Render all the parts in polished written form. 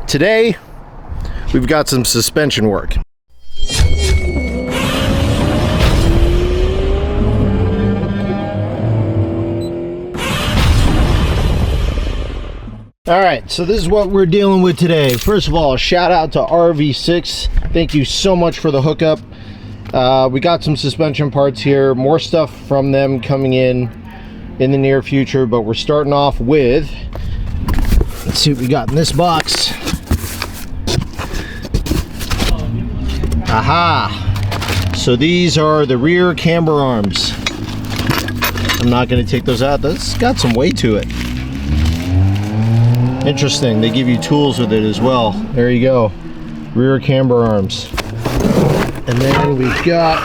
today we've got some suspension work. Alright, so this is what we're dealing with today. First of all, shout out to RV6. Thank you so much for the hookup. We got some suspension parts here, more stuff from them coming in the near future, but we're starting off with, let's see what we got in this box. Aha! So these are the rear camber arms. I'm not going to take those out. That's got some weight to it. Interesting, they give you tools with it as well. There you go, rear camber arms. And then we've got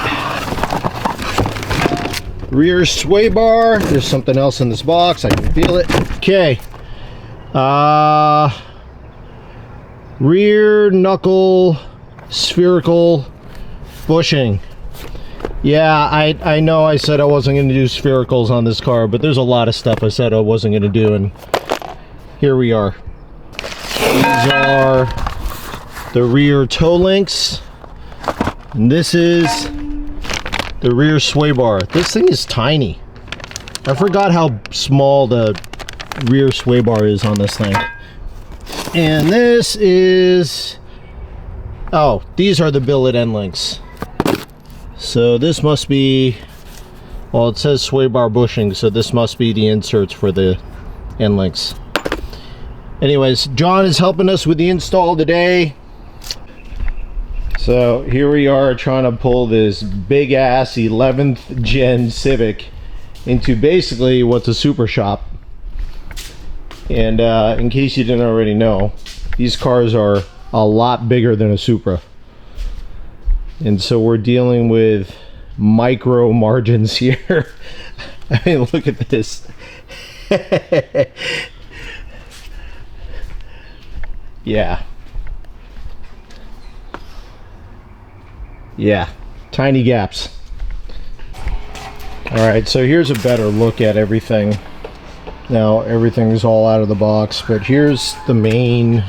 rear sway bar. There's something else in this box, I can feel it. Okay, rear knuckle spherical bushing. Yeah, I know I said I wasn't going to do sphericals on this car, but there's a lot of stuff I said I wasn't going to do, and here we are. These are the rear toe links, and this is the rear sway bar. This thing is tiny. I forgot how small the rear sway bar is on this thing. And this is, oh, these are the billet end links. So this must be, well, it says sway bar bushing, so this must be the inserts for the end links. Anyways, John is helping us with the install today. So here we are trying to pull this big ass 11th gen Civic into basically what's a super shop. And in case you didn't already know, these cars are a lot bigger than a Supra. And so we're dealing with micro margins here. I mean, look at this. Yeah, tiny gaps. All right, so here's a better look at everything. Now everything's all out of the box, but here's the main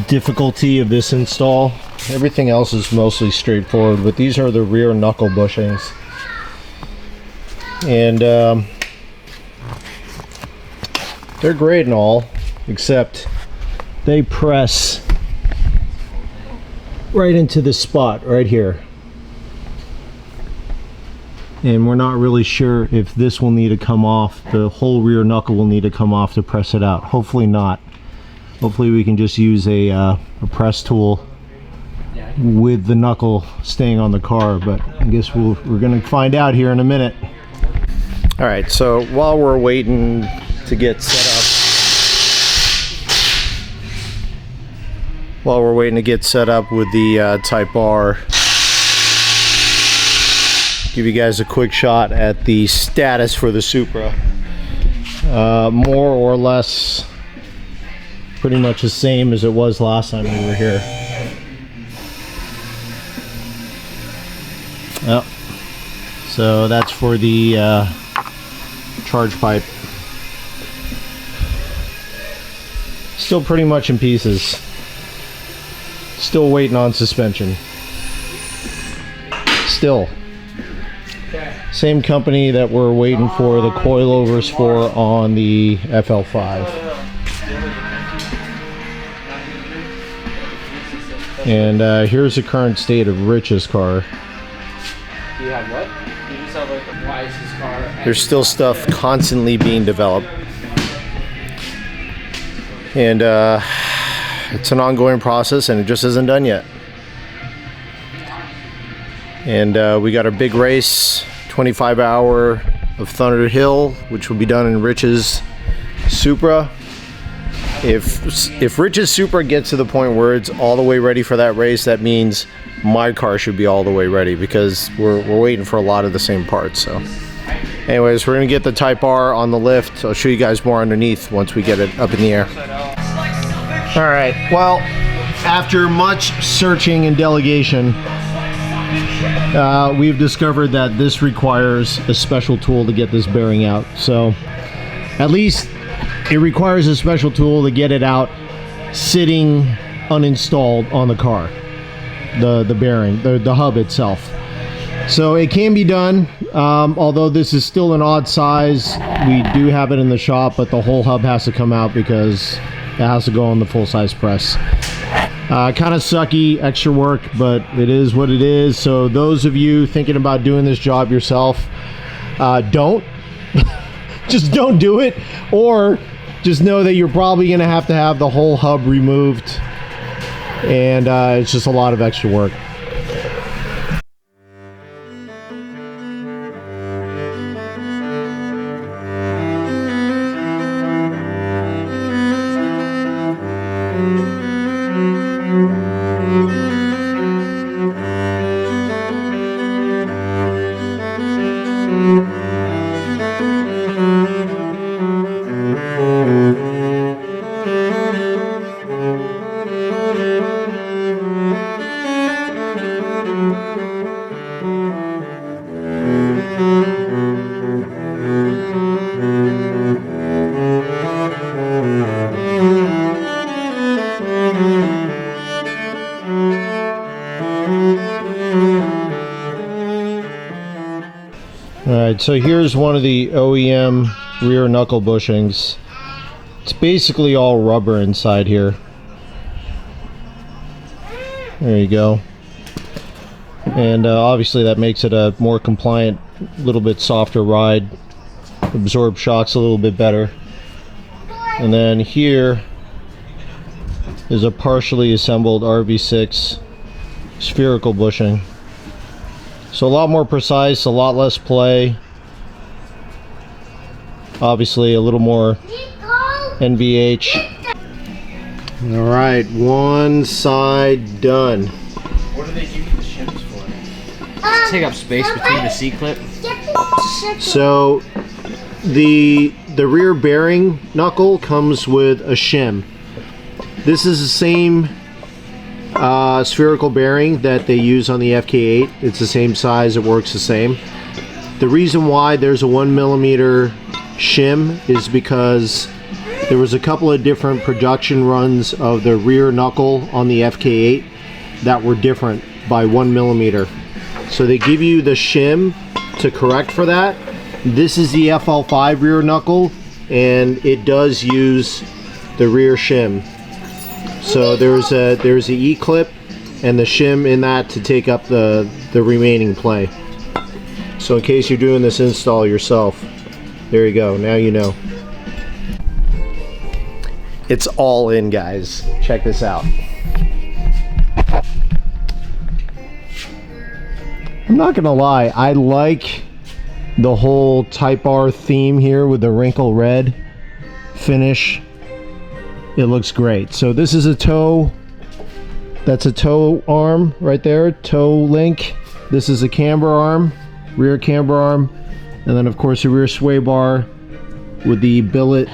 difficulty of this install. Everything else is mostly straightforward, but these are the rear knuckle bushings. And they're great and all, except they press right into this spot right here, and we're not really sure if this will need to come off. The whole rear knuckle will need to come off to press it out. Hopefully not. Hopefully we can just use a press tool with the knuckle staying on the car, but I guess we're gonna find out here in a minute. All right, so while we're waiting to get set up, with the Type R, give you guys a quick shot at the status for the Supra. More or less pretty much the same as it was last time we were here. Yep. So that's for the charge pipe. Still pretty much in pieces. Still waiting on suspension. Still. Same company that we're waiting for the coilovers for on the FL5. And here's the current state of Rich's car. Do you have what? You just have like why is his car? There's still stuff constantly being developed. And it's an ongoing process, and it just isn't done yet. And we got our big race, 25-hour of Thunder Hill, which will be done in Rich's Supra. If Rich's Supra gets to the point where it's all the way ready for that race, that means my car should be all the way ready, because we're waiting for a lot of the same parts. So anyways, we're gonna get the Type R on the lift. I'll show you guys more underneath once we get it up in the air. All right, well, after much searching and delegation, we've discovered that this requires a special tool to get this bearing out. So at least it requires a special tool to get it out sitting uninstalled on the car, the bearing, the hub itself. So it can be done, although this is still an odd size. We do have it in the shop, but the whole hub has to come out because it has to go on the full-size press. Kind of sucky, extra work, but it is what it is. So those of you thinking about doing this job yourself, don't. Just don't do it, or just know that you're probably going to have the whole hub removed, and it's just a lot of extra work. Alright, so here's one of the OEM rear knuckle bushings. It's basically all rubber inside here. There you go. And obviously that makes it a more compliant, little bit softer ride. Absorb shocks a little bit better. And then here is a partially assembled RV6 spherical bushing. So a lot more precise, a lot less play. Obviously a little more NVH. Alright, one side done. What do they give you the shims for? Take up space between the C-clip. So the rear bearing knuckle comes with a shim. This is the same spherical bearing that they use on the FK8. It's the same size, it works the same. The reason why there's a 1mm shim is because there was a couple of different production runs of the rear knuckle on the FK8 that were different by 1mm. So they give you the shim to correct for that. This is the FL5 rear knuckle, and it does use the rear shim. So there's a E-clip and the shim in that to take up the remaining play. So in case you're doing this install yourself, there you go, now you know. It's all in, guys. Check this out. I'm not gonna lie, I like the whole Type R theme here with the wrinkle red finish. It looks great. So this is a toe, that's a toe arm right there, toe link. This is a camber arm, rear camber arm, and then of course a rear sway bar with the billet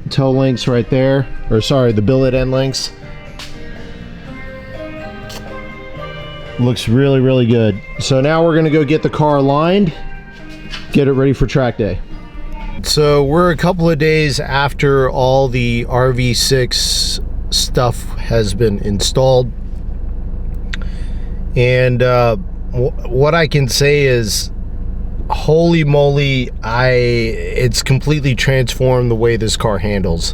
toe links right there, or sorry, the billet end links. Looks really, really good. So now we're gonna go get the car lined, get it ready for track day. So we're a couple of days after all the RV6 stuff has been installed, and what I can say is, holy moly, it's completely transformed the way this car handles,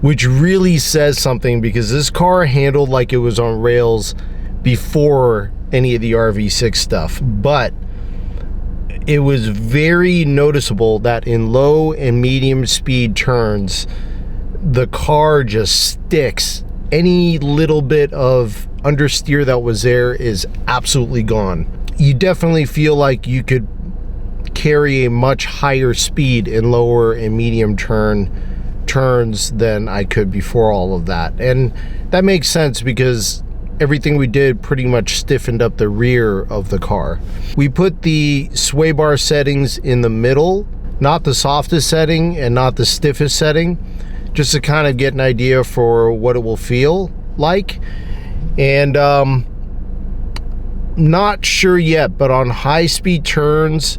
which really says something, because this car handled like it was on rails before any of the RV6 stuff, but it was very noticeable that in low and medium speed turns, the car just sticks. Any little bit of understeer that was there is absolutely gone. You definitely feel like you could carry a much higher speed in lower and medium turns than I could before all of that. And that makes sense because everything we did pretty much stiffened up the rear of the car. We put the sway bar settings in the middle, not the softest setting and not the stiffest setting, just to kind of get an idea for what it will feel like. And not sure yet, but on high speed turns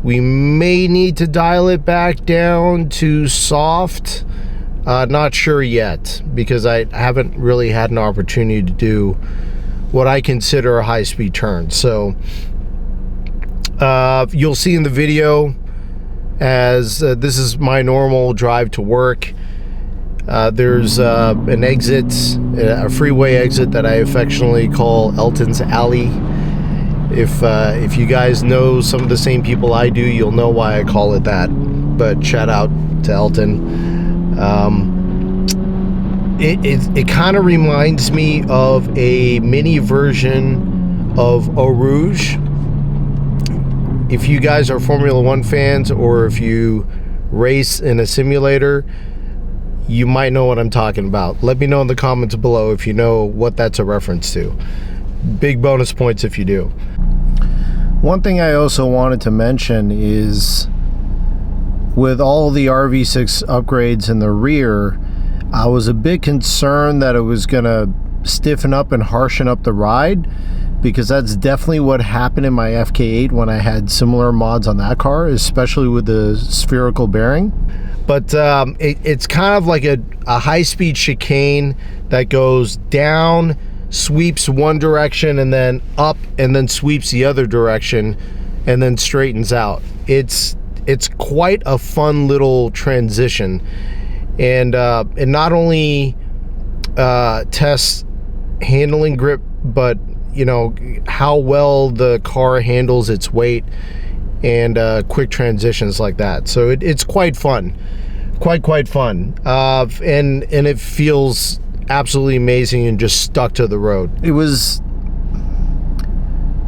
we may need to dial it back down to soft. Not sure yet, because I haven't really had an opportunity to do what I consider a high-speed turn. So you'll see in the video, as this is my normal drive to work. There's an exit, a freeway exit that I affectionately call Elton's Alley. If you guys know some of the same people I do, you'll know why I call it that. But shout out to Elton. It kind of reminds me of a mini version of Eau Rouge. If you guys are Formula One fans, or if you race in a simulator, you might know what I'm talking about. Let me know in the comments below if you know what that's a reference to. Big bonus points if you do. One thing I also wanted to mention is, with all the RV6 upgrades in the rear, I was a bit concerned that it was gonna stiffen up and harshen up the ride, because that's definitely what happened in my FK8 when I had similar mods on that car, especially with the spherical bearing. But it's kind of like a high-speed chicane that goes down, sweeps one direction, and then up, and then sweeps the other direction, and then straightens out. It's quite a fun little transition, and it not only tests handling grip, but you know how well the car handles its weight and quick transitions like that. So it's quite fun, quite fun, and it feels absolutely amazing and just stuck to the road. It was,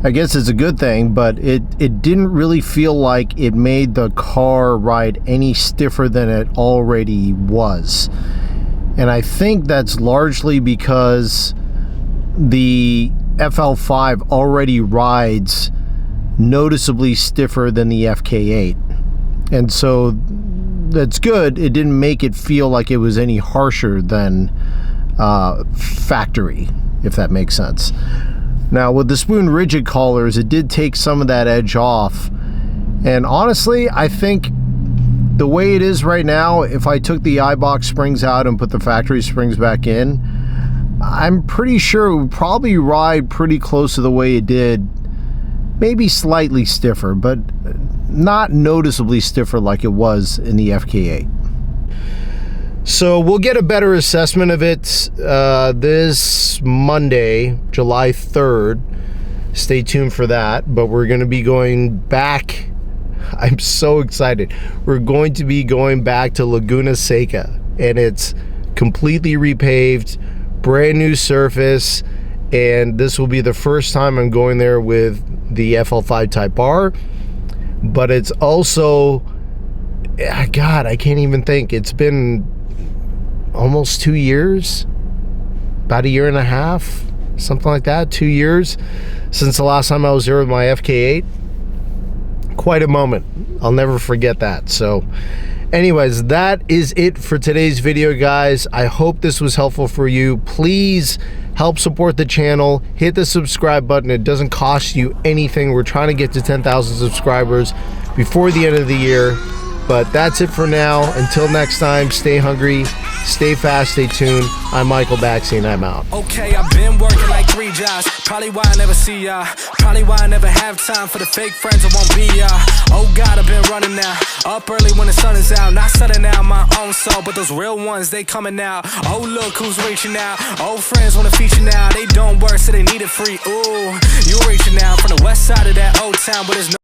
I guess it's a good thing, but it didn't really feel like it made the car ride any stiffer than it already was. And I think that's largely because the FL5 already rides noticeably stiffer than the FK8. And so that's good. It didn't make it feel like it was any harsher than factory, if that makes sense. Now with the spoon rigid collars, it did take some of that edge off, and honestly I think the way it is right now, if I took the iBox springs out and put the factory springs back in, I'm pretty sure it would probably ride pretty close to the way it did, maybe slightly stiffer, but not noticeably stiffer like it was in the FK8. So we'll get a better assessment of it this Monday, July 3rd. Stay tuned for that. But we're going to be going back. I'm so excited. We're going to be going back to Laguna Seca, and it's completely repaved, brand new surface, and this will be the first time I'm going there with the FL5 Type R. But it's also, God, I can't even think. It's been almost 2 years, about a year and a half, something like that, 2 years since the last time I was there with my FK8. Quite a moment. I'll never forget that. So anyways, that is it for today's video, guys. I hope this was helpful for you. Please help support the channel. Hit the subscribe button. It doesn't cost you anything. We're trying to get to 10,000 subscribers before the end of the year. But that's it for now. Until next time, stay hungry, stay fast, stay tuned. I'm Michael Baxi, and I'm out. Okay, I've been working like 3 jobs. Probably why I never see ya. Probably why I never have time for the fake friends that won't be ya. Oh God, I've been running now. Up early when the sun is out. Not setting out my own soul, but those real ones, they coming out. Oh look who's reaching out. Old friends wanna feature now. They don't work, so they need it free. Ooh, you reaching out from the west side of that old town, but there's no